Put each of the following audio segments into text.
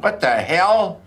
What the hell?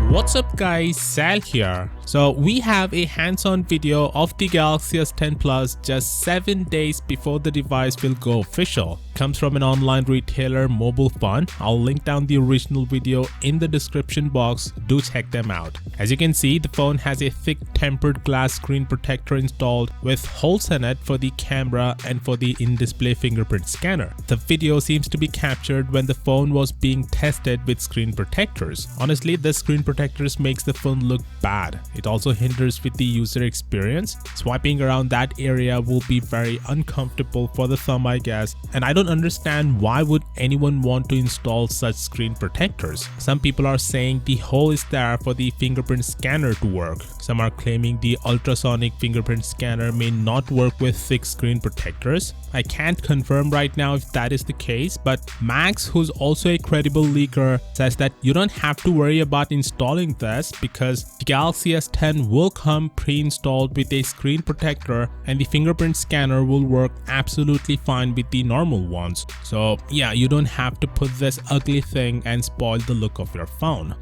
What's up guys, Sal here. So we have a hands-on video of the Galaxy S10 Plus just 7 days before the device will go official. Comes from an online retailer, MobileFun. I'll link down the original video in the description box. Do check them out. As you can see, the phone has a thick tempered glass screen protector installed with holes in it for the camera and for the in-display fingerprint scanner. The video seems to be captured when the phone was being tested with screen protectors. Honestly, this screen protectors makes the phone look bad. It also hinders with the user experience. Swiping around that area will be very uncomfortable for the thumb, I guess, and I don't understand why would anyone want to install such screen protectors. Some people are saying the hole is there for the fingerprint scanner to work. Some are claiming the ultrasonic fingerprint scanner may not work with thick screen protectors. I can't confirm right now if that is the case, but Max, who's also a credible leaker, says that you don't have to worry about installing this because the Galaxy S10 will come pre-installed with a screen protector and the fingerprint scanner will work absolutely fine with the normal ones. So yeah, you don't have to put this ugly thing and spoil the look of your phone.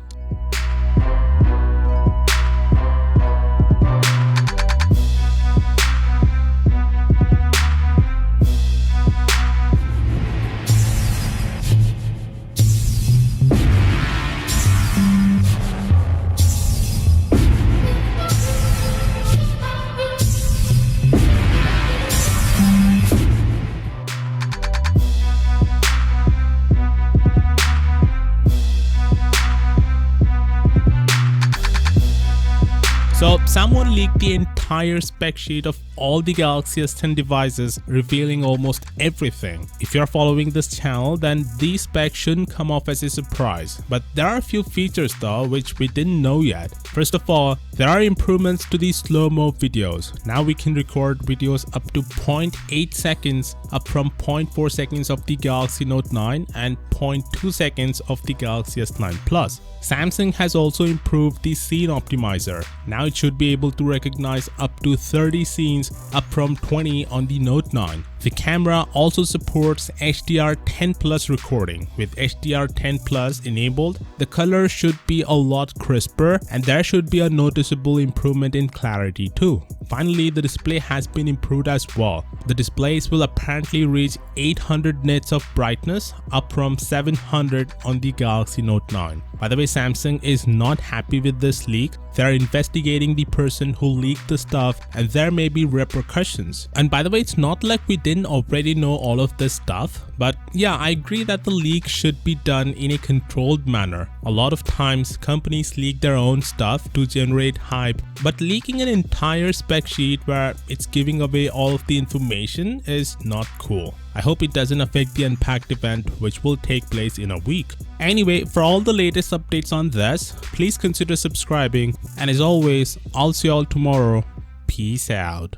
So someone leaked the entire spec sheet of all the Galaxy S10 devices, revealing almost everything. If you're following this channel, then these specs shouldn't come off as a surprise. But there are a few features though which we didn't know yet. First of all, there are improvements to the slow-mo videos. Now we can record videos up to 0.8 seconds, up from 0.4 seconds of the Galaxy Note 9 and 0.2 seconds of the Galaxy S9 Plus. Samsung has also improved the scene optimizer. Now it should be able to recognize up to 30 scenes, up from 20 on the Note 9. The camera also supports HDR10 Plus recording. With HDR10 Plus enabled, the color should be a lot crisper and there should be a noticeable improvement in clarity too. Finally, the display has been improved as well. The displays will apparently reach 800 nits of brightness, up from 700 on the Galaxy Note 9. By the way, Samsung is not happy with this leak. They are investigating the person who leaked the stuff and there may be repercussions. And by the way, it's not like we didn't already know all of this stuff, but yeah, I agree that the leak should be done in a controlled manner. A lot of times companies leak their own stuff to generate hype, but leaking an entire spec sheet where it's giving away all of the information is not cool. I hope it doesn't affect the Unpacked event, which will take place in a week. Anyway, for all the latest updates on this, please consider subscribing, and as always, I'll see you all tomorrow. Peace out.